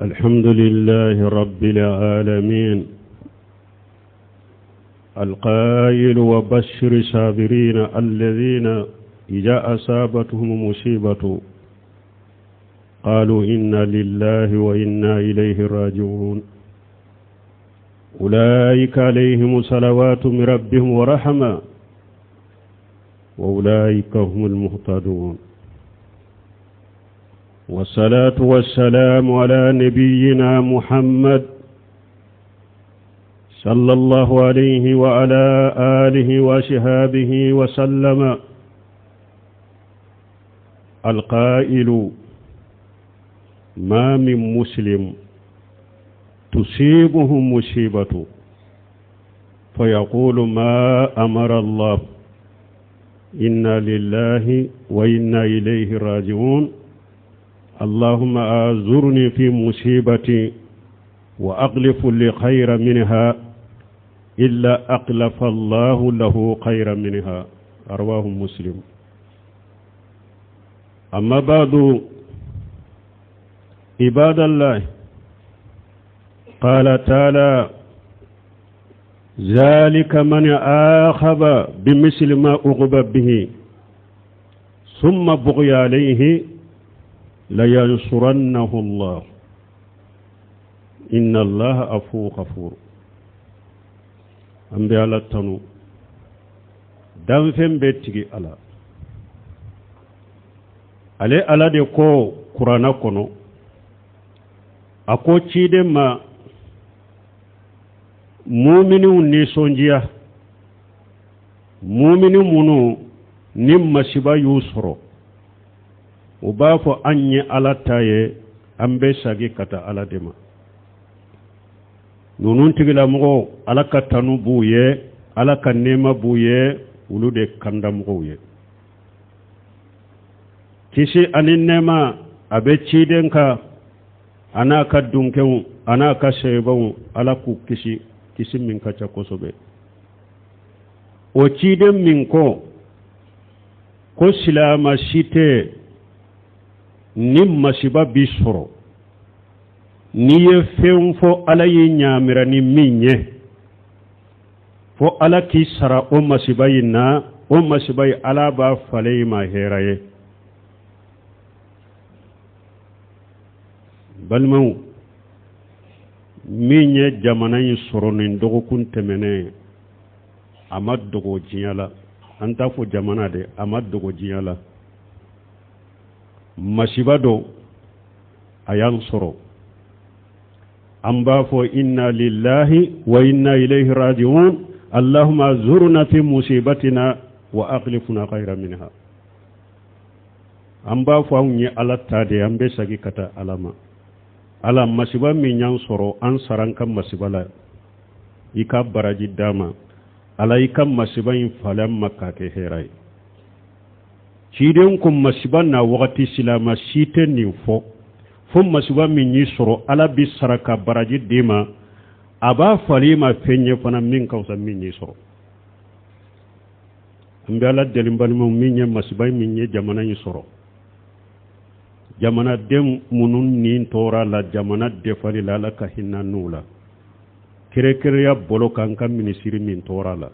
الحمد لله رب العالمين القائل وبشر صابرين الذين إذا أصابتهم مصيبة قالوا إنا لله وإنا إليه راجعون أولئك عليهم صلوات من ربهم ورحمة وأولئك هم المهتدون والصلاة والسلام على نبينا محمد صلى الله عليه وعلى آله وصحبه وسلم القائل ما من مسلم تصيبه مصيبة فيقول ما أمر الله إنا لله وإنا إليه راجعون اللهم أعذرني في مصيبتي وأغلف لي خيرا منها إلا أغلف الله له خيرا منها رواه مسلم. أما بعد عباد الله قال تعالى ذلك من آخذ بمثل ما أغضب به ثم بغي عليه لينصرنه الله إن الله عفو غفور. أمبي على تنو دانفم بيتي على دي كو قرانا كونو أكو تشيدي ما مؤمنون نيسونجيا مؤمنون منو نم شبا يوسرو وبافو أني على تاي أمبي ساقي كتا على ديما نونون تغلا مغو على كتانو بويه على كنيما بويه ولو دي كندام غويه كيسي أني نيما أبي تشيدنكا أنا كدونكو أنا كسيبو على كو kisi min kaca kosobe o ciden min ko silama site ni masiba bi soro ni ye fen fo ala ye nyamira ni minye fo ala ki sara o masiba yina o masiba yi ala ba fale ma heraye balmau minye jamana yin soro nin dogokun temene amad dogo jiyala anta fo jamana de amad dogo jiyala masibado ayan soro amba fo inna lillahi wa inna ilayhi raji'un allahumma zurna fi musibatina wa aqlifna khayran minha amba fo nyi alatta de ambe sagi kata alama ala masiba min yan soro an saran kan masibala ika baraji dama ala ika masiba in falan makka ke herai ciden kun masiba na wakati silama site ni fo masiba min yi soro ala bi saraka baraji dima aba falima fenye fana min kausa min yi soro ambe ala delimbalimo min ye masiba min ye jamana yi soro jamana dem munun nin tora la jamana defali la la kahinna nula kire ya bolo kan minisiri min tora la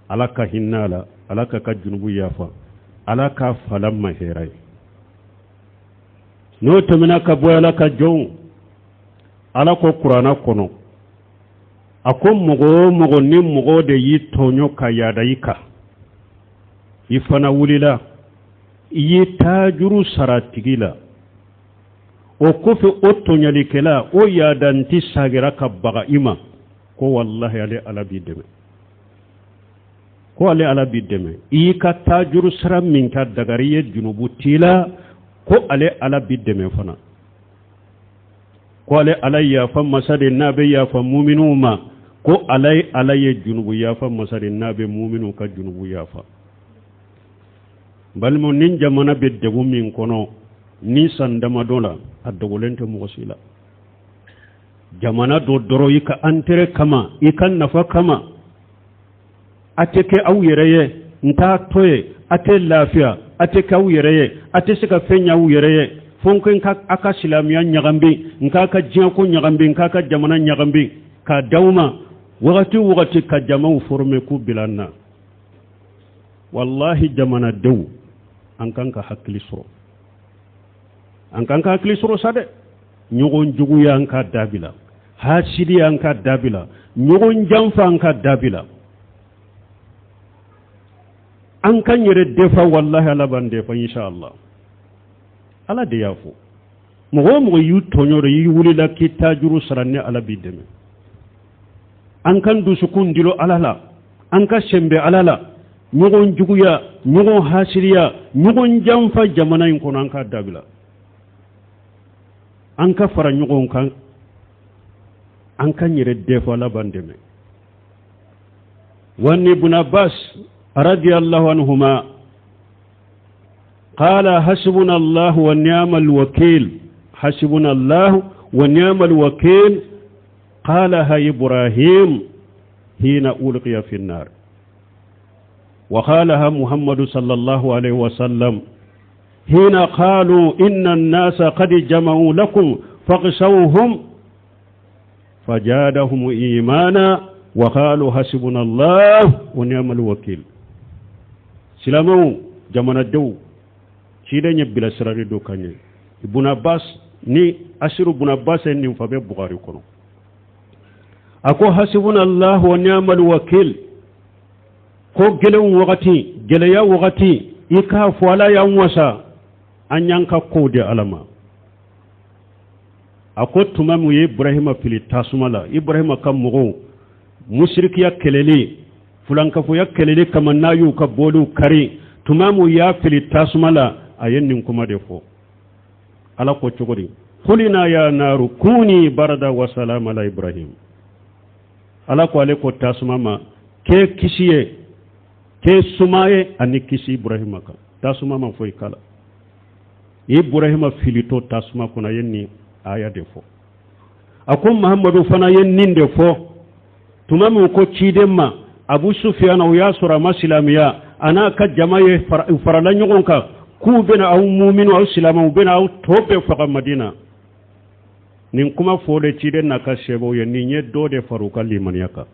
ala kahinna la ala ka junubu yafa ala ka falam maherai no tamina ka boyala ka jon ala ko qur'ana kono akom mogo ni mogo de yi tonyo ka yada yika ifana wulila yi tajuru saratigila o kofe o tonyalikela o yadanti sagira ka baga ima ko wallahi ale ala bideme yi ka tajuru sara min ka dagariye junubu tila ko ale ala bideme fana ko ale ala yafa masade nabe yafa mu'minu ma ko ala ye junubu yafa masade nabe mu'minu ka junubu yafa balmo nin jamana be degu min kono ni sandama dola adogolente mugosila jamana do doro yika antere kama ikan nafa kama ateke aw yereye nta toye ate lafiya ate kaw yereye ate sika fenya aw yereye fonko aka silamiya nyagambe nkaka jiako nyagambe nkaka jamana nyagambe ka dauma wakati ka jama'u forme ku bilanna wallahi jamana dew an kan ka hakili soro sade nyogon jugu ya an ka dabila hasidi an ka dabila nyogon janfa an ka dabila an kan yere defa wallahi ala ban defa insha Allah ala de yafo mo yu tonyoro yi wulila kitajuru saranne ala bideme an kan dusukun dilo alala an ka sembe alala nyogon juguya nyogon hasiriya nyogon janfa jamana in kono an ka dabila an ka fara nyogon kan an kan yere defa ala ban deme wani ibn Abbas radiyallahu anhuma قال حسبنا الله ونعم الوكيل حسبنا الله ونعم الوكيل قالها إبراهيم حين ألقي في النار وقالها محمد صلى الله عليه وسلم حين قالوا إن الناس قد جمعوا لكم فاخشوهم فزادهم إيمانا وقالوا حسبنا الله ونعم الوكيل سلامو جمعنا الدو شيدني بلا سراري دو كاني ابن عباس ni ashiru ibn Abbas ni mfabe Bukhari kono ako hasibuna Allah wa ni'mal wakil ko gelen wakati ika fwala ya wasa anyanka ko de alama ako tumamu Ibrahim fili tasumala Ibrahim kam mugo mushriki ya kelele fulanka fu ya kelele kama nayu ka bolu kare tumamu ya fili tasumala ayennin kuma defo ala ko cogori kulina ya naru kuni barada wa salama ala Ibrahim ala ko ale ko tasumama ke kisiye ke sumaye ani kisi Ibrahim ka tasumama foi kala Ibrahim filito tasuma kuna yenni aya defo akon Muhammadu fana yennin defo tumamu ko cidemma Abu Sufyan o yasura masilamiya ana ka jamaye farala nyogonka ku bena aw mu'minu aw silama bena aw tobe faqa Madina nin kuma fode ciden naka shebo yenni nye dode faruka limaniyaka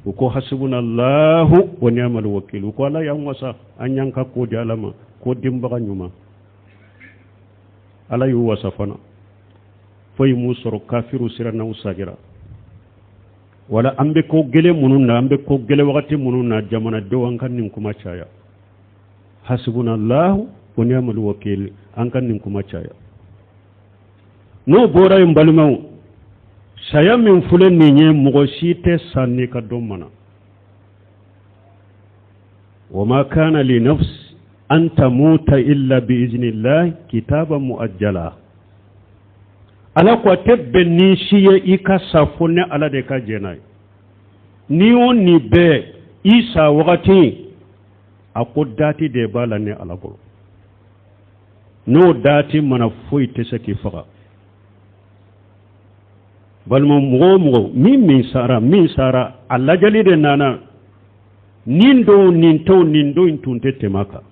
uko hasbunallahu wa ni'mal wakil uko ala ya wasa anyanka ko di alama ko dimbaga nyuma ala yu wasa fana foy musoro kafiru sirana usagira wala ambe ko gele mununa ambe ko gele wakati mununa jamana do an kan nin kuma chaya hasbunallahu wa ni'mal wakil an kan nin kuma chaya no bora yin balmau saya min fulen ni nye mugo shite sanni ka domana wama kana li nafs an tamuta illa bi iznillah kitaban muajjala ala ko tebbe ni shiye ika safone ala de ka jenay ni on ni be isa wakati akodati de bala ne ala go no dati mana foi tesaki faga balmo mugo min sara alla jali de nana nindo intunte temaka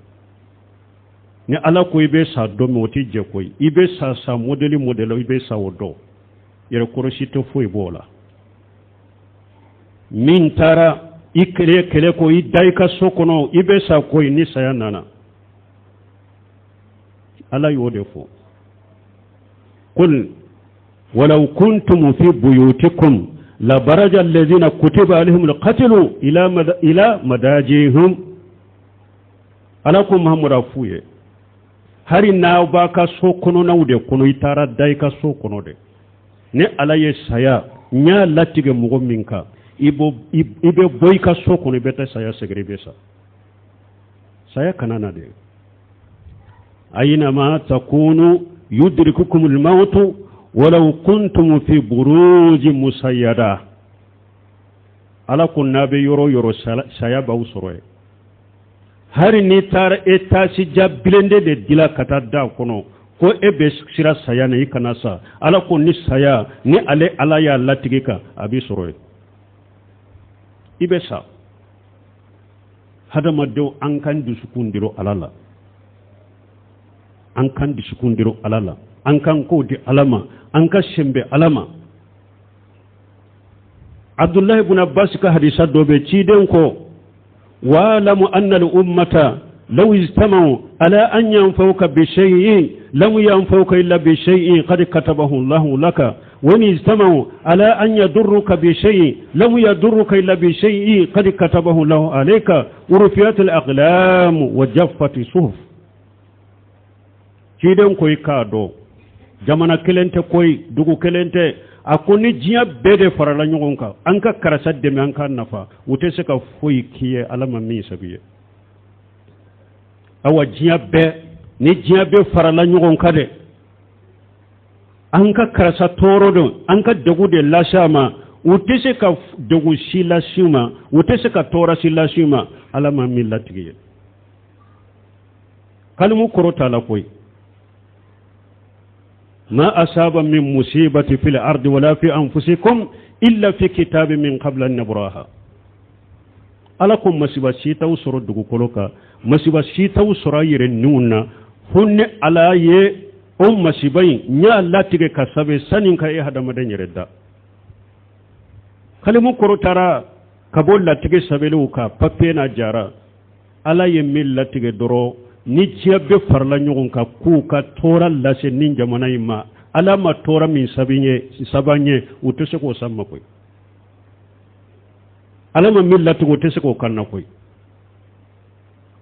ni ala ko ibe sa do moti je ko ibe sa modelo ibe sa wodo yere korosito foi bola min tara ikele ko idai ka sokono ibe sa ko ni saya nana ala yode fo qul ولو كنتم في بيوتكم لبرج الذين كتب عليهم القتل إلى مداجيهم alakum hamura fuye hari na baka sokono nawde kono itara dayka sokono de ne alaye saya nya latige mugo minka ibe boyka sokono beta saya segre besa saya kanana de ayina ma takunu yudrikukum al-maut walau kuntum fi buruj musayyada ala kunna be yoro saya ba usoroy hari ni tar etasi jabilende de dila katada kono ko ebe sira saya ne ikanasa ala ko ni saya ni ale ala ya latigika abi soroy ibesa hadama do an kan du sukundiro alala an kan disukundiro alala an kan ko di alama an ka shembe alama Abdullah ibn Abbas ka hadisa dobe ciden ko wa lam anna al ummata law istamaw ala an yanfauka bi shay'in lam yanfauka illa bi shay'in qad katabahu Allah laka wa in istamaw ala an yadurruka bi shay'in lam yadurruka illa bi shay'in qad katabahu Allah alayka urfiyat al aqlam wa jaffat suhuf ciden koy kado jamana kelente koy dugu kelente akoni jiya bede farala nyogonka anka karasa deme anka nafa wote se ka foyi kiye alama mi sabiye awa jiya be ni jiya be farala nyogonka de anka karasa toro do anka dogu de lashama wote se ka dogu shila shima wote se ka tora shila shima alama mi latiye kalmu korota la koy ما أصاب من مصيبة في الأرض ولا في أنفسكم إلا في كتاب من قبل أن نبراها ألكم مصيبة شيطة وسرد دقوكولوكا مصيبة شيطة وسراير النونة هن على مصيبين نيا لا تيجي كسبة سنين كأي هذا مدن يردا كلمة كروتارا كبول لا تيجي سبلوكا بابينا جارا على يميل لا تيجي درو ni jiabe farla nyogon ka ku ka tora lase nin jamana ima alama tora min sabanye utese ko samma koy alama millatu utese ko kanna koy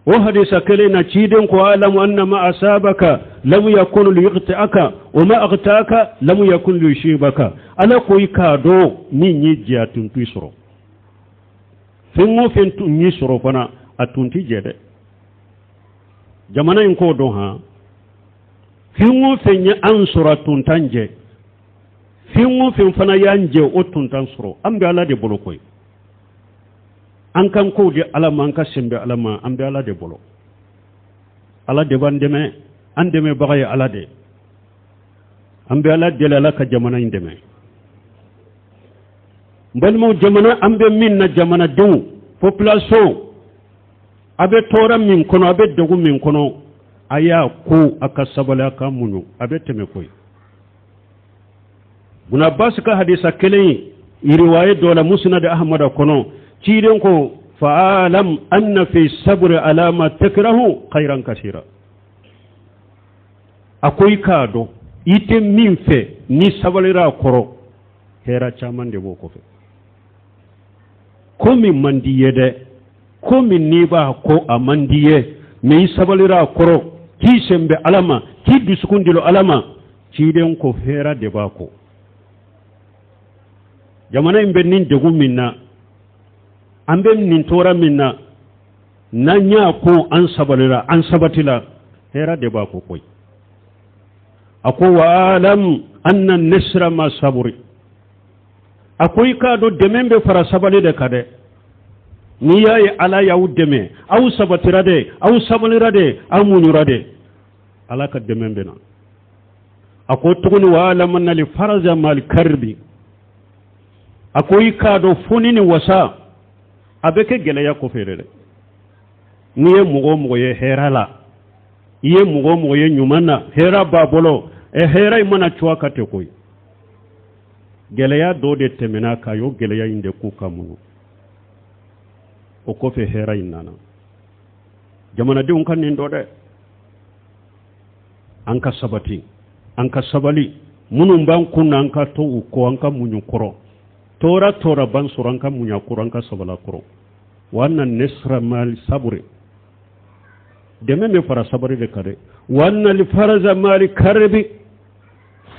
o hadisa kale na ciden ko alamu anna ma asabaka lam yakun liyqta'aka wa ma aqta'aka lam yakun liyushibaka ala koy kado ni ni jiatun tuisoro fingo fentu ni soro fana atunti jede jamana in ko don ha finwo fenya an suratun tanje finwo fin fana yanje otun tan suro ambe ala de bolo koy an kan ko de alama an ka sembe alama ambe ala de bolo ala de bandeme andeme bagay ala de ambe ala de la ka jamana indeme mbalmo jamana ambe minna jamana dew population abe tora min kono abe dogu min kono aya ko aka sabala ka munyu abe teme koy buna bas ka hadisa kelen riwaye dola musnad ahmad kono ciiden ko fa'alam anna fi sabr alama takrahu khairan kaseera akoy kado ite min fe ni sabalira koro hera chamande bo ko fe komi mandiyede komi niba ko amandiye me sabalira koro ki sembe alama ki dusukundilo alama ciiden ko hera de bako jamana imbe nin degu minna ambe nin tora minna nanya ko an sabalira an sabatila hera de bako koy ako wa alam anna an-nasra ma sabri akoy kado demembe fara sabale de kade ni yayi ala yawdeme aw sabatira de aw sabalira de aw munura de ala ka demembe na ako tuguni wa alam anna li faraja mal karbi akoy kado funini wasa abeke geleya ko ferere ni ye mugo ye herala ye mugo ye nyumana hera babolo e hera imana chwa kate koy geleya do de temena kayo geleya inde ku kamunu o ko fe hera inana jamana de kan nin do de anka sabati anka sabali munum ban kunna anka to ko anka munyu koro tora ban suranka munya kuranka sabala koro wannan nisra mal sabri deme me fara sabri de kare wannan li faraza mal karbi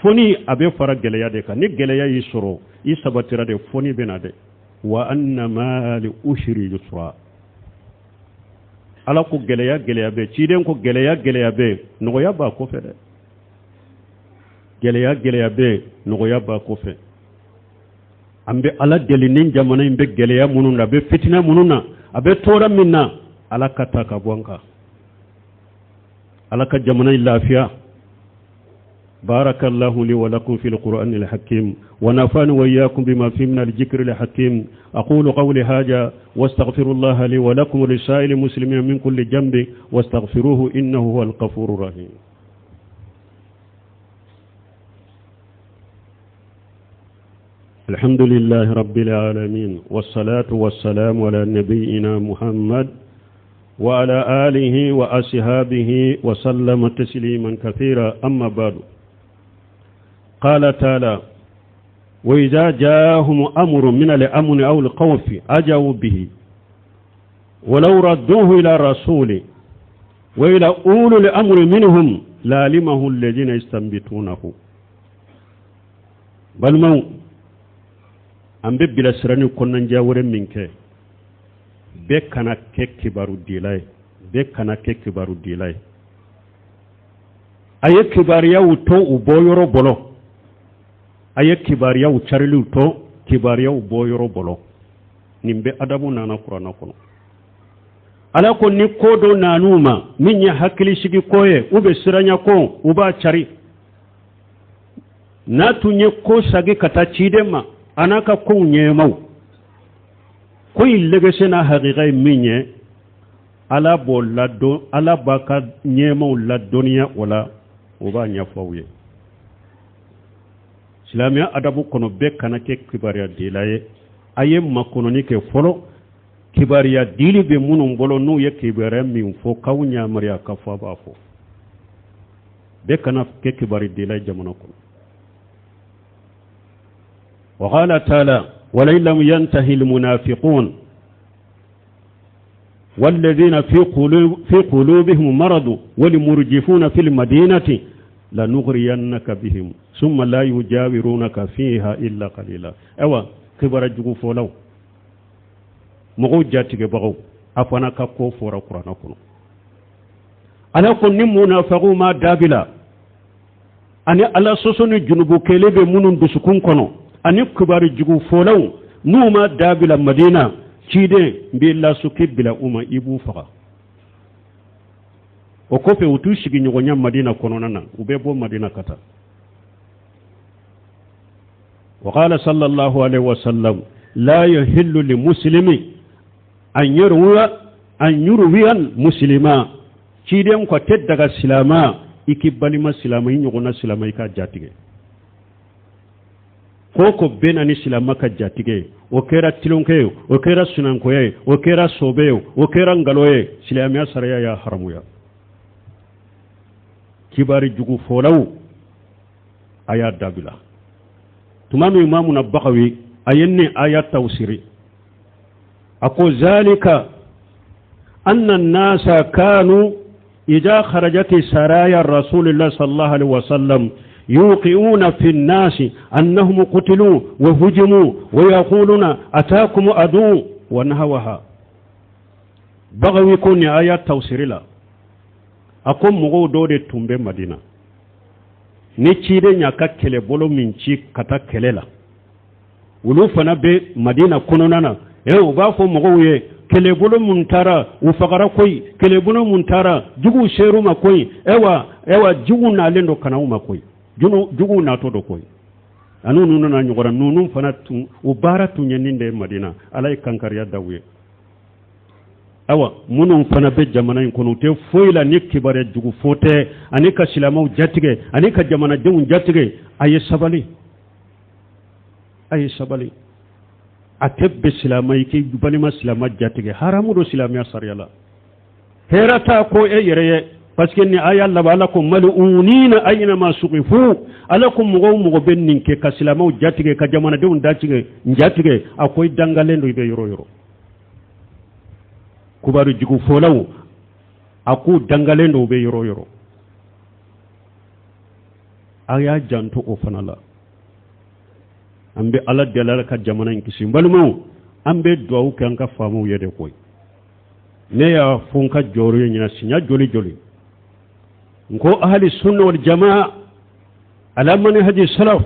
foni abe fara geleya de kan ni geleya yi soro yi sabatira de foni benade wa anna mal ushri yusra ala ko geleya be ciden ko geleya be no ya ba ko fe de geleya be no ya ba ko fe ambe ala delinin jamana imbe geleya mununa be fitina mununa abe tora minna ala kataka bonka ala ka jamana lafiya barakallahu li wa lakum fil qur'anil hakim wa nafani wa iyyakum bima fihi min al-dhikril hakim aqulu qawli hadha wastaghfirullaha li wa lakum wa lisa'il muslimin min kulli dhanbi wastaghfiruhu innahu huwal ghafurur rahim الحمد لله رب العالمين والصلاة والسلام على نبينا محمد وعلى آله وأصحابه وسلم تسليما كثيرا أما بعد قال تعالى وإذا جاءهم أمر من الأمن أو الخوف أجوا به ولو ردوه إلى الرسول وإلى أولي الأمر منهم لعلمه الذين يستنبطونه بل مو أم بلا سرني كنا نجاور منك بكنا كبار الدلاي بكنا كبار الدلاي أي كبار يو تو وبويرو بلو أي كبار يو شارلو تو كبار يو بويرو بلو نمبي أدبو نانا قرآن كنو ala ko ni kodo nanuma min ya hakili sigi koye ube siranya ko uba chari na tunye ko sagi kata chidema anaka ko nyemau ko illegese na haqiqa minye ala bolado ala baka nyemau la dunya wala uba nyafawye islamia adabu kono be kana ke kibariya dilaye aye makono ni ke folo kibariya dili be munun bolo nu ye kibariya min fo kawnya mariya kafa ba fo be kana ke kibari dila jamana ko wa qala ta'ala wala lam yantahi al munafiqun والذين في قلوبهم مرض والمرجفون في المدينة لنغرينك بهم ثم لا يجاورونك فيها إلا قليلا اوا كبر جوفو فولو مغو جاتيغي بغو افانا كاكو فورا قران كونو ala ko ni munafiqu ma dabila ani ala sosoni junubu kelebe munun dusukun kono ani kubari jugu folaw numa dabila madina cide billa sukibila uma ibu faqa o ko fe utu shigi nyogonya madina kono nana ubebo madina kata wa qala sallallahu alaihi wasallam la yahillu limuslimi an yurwiya muslima ciden ko teddaga silama ikibalima silama nyogona silama ka jatige koko benani silama ka jatige o kera tilonke o kera sunankoye o kera sobe o kera ngaloye silama saraya ya haramuya kibari jugu folaw aya dabila tumanu imamu na bakawi ayenni aya tawsiri ako zalika anna an-nasa kanu إذا خرجت سرايا رسول الله صلى الله عليه وسلم يوقعون في الناس أنهم قتلوا وهجموا ويقولون أتاكم أدو ونهوها بغوي كوني آيات توسير لا أقوم مغو دوري تنبي مدينة نيشيري نيكا كلي بولو منشي كتا كلي لا ولوفنا بي مدينة كنونانا يو بافو مغوي kelebolo muntara ufagara koi kelebolo muntara jugu sheru makoi ewa jugu na lendo kana uma koi jugu na todo koi anu nunu na nyogora nunu fana ubara tunyeninde madina alai kankariya dawe awa munun fana be jamana in kono te foila ni kibare jugu fote anika silamau jatige anika jamana jun jatige ayi sabali atebbe silamai ke balima silama jatige haramu do silamia sariyala herata ko e yereye parce que ni aya Allah balakum malunina ayna ma suqifu alakum mugo bennin ke ka silamau jatige ka jamana de jatige jatige akoy dangalendo be yoro kubaru jigu folaw aku dangalendo be yoro aya janto o fanala ambe ala dalala ka jamana nkisi mbalmo ambe duawu kan ka famu yede koy ne ya funka joro nyina sinya joli ngo ahli sunna wal jamaa ala manhaji salaf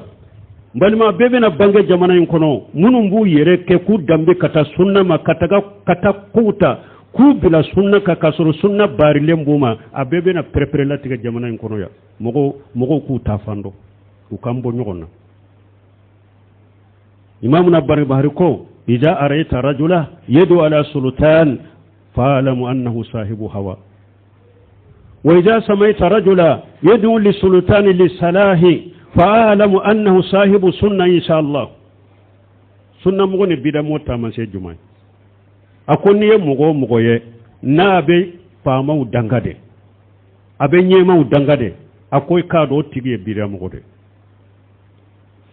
mbalma bebe na bange jamana nkono munum bu yere ke ku dambe kata sunna ma kata kuta ku bila sunna ka kasuru sunna bari lembuma abebe na prepare latiga jamana nkono ya mogo ku tafando ku kambo nyogona إمامنا باركو إذا أريت رجلا يدعو على سلطان فاعلم أنه صاحب هوى وإذا سمعت رجلا يدعو لسلطان للصلاح فاعلم أنه صاحب سنة إن شاء الله sunna mo ne bida mo tama se jumai akoni ye mo ye na be fama u dangade abe nyema u dangade akoy ka do tigi bida mo de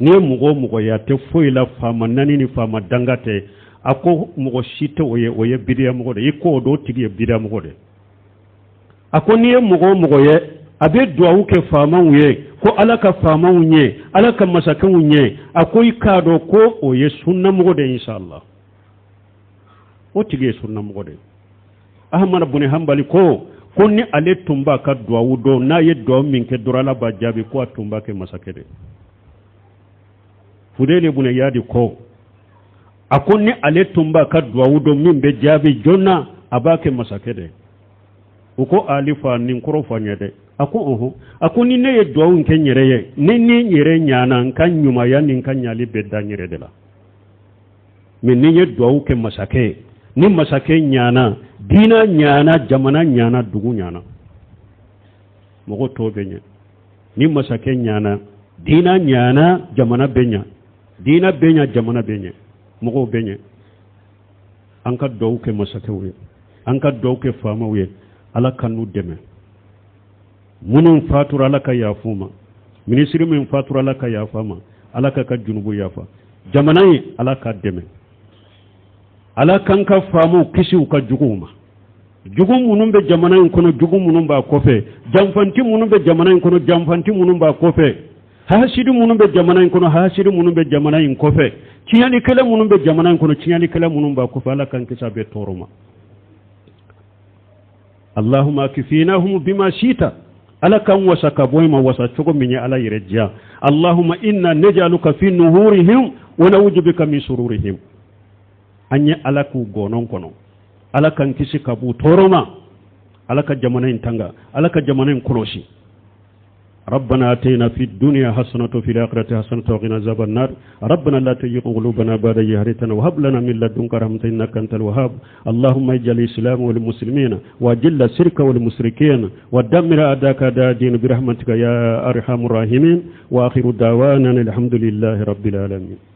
ni mo ya te foila fama nani ni fama dangate ako mo shite oye bida mo de iko do tigi bida mo de akoni ye mo ye abe duawu ke fama uye ko alaka fama unye alaka masakan unye akoy ka do ko oye sunna mo de inshallah o tigi sunna mo de ahmad ibn hanbali ko konni ale tumba ka duawu do na ye do min ke durala ba jabi ko tumba ke masakede fudele ibn yadi ko akonni ale tumba ka duawu do min be jabi jonna abake masakede uko alifa nin koro fanyede ako oho ako ni ne ye duawu nke nyere ye ni nyere nyana kan nyuma ya nin kan nyali bedda nyere de la min ni ye duawu ke masake ni masake nyana dina nyana jamana nyana dugu nyana mogo to benya ni masake nyana dina nyana jamana benya dina benya jamana benya mogo benya anka duawu ke masake we anka duawu ke fama we ala kanu deme munun fatura ala ka yafuma ministri min fatura ala ka yafama ala ka junubu yafa jamana yi ala ka deme ala kan ka famu kisi ka juguma jugum munun be jamana in kono jugum munun ba kofe jamfanti munun be jamana in kono jamfanti munun ba kofe hasidi munun be jamana in kono hasidi munun be jamana in kofe ciyani kala munun be jamana in kono ciyani kala munun ba kofe ala kan kisa be toroma اللهم اكفيناهم بما شئت على كم وسك بويما وسچوgo minye ala yirejja اللهم إنا نجعلك في نهورهم ونعوذ بك من شرورهم anye ala ku gonon kono ala kan kisi kabu toroma ala ka jamanen tanga ala ka jamanen koloshi ربنا آتينا في الدنيا حسنة وفي الآخرة حسنة وقنا عذاب النار ربنا لا تزغ قلوبنا بعد إذ هديتنا وهب لنا من لدنك رحمة إنك أنت الوهاب اللهم اجعل الإسلام والمسلمين وأذل الشرك والمشركين ودمر أعداءك أعداء الدين برحمتك يا أرحم الراحمين وآخر دعوانا الحمد لله رب العالمين.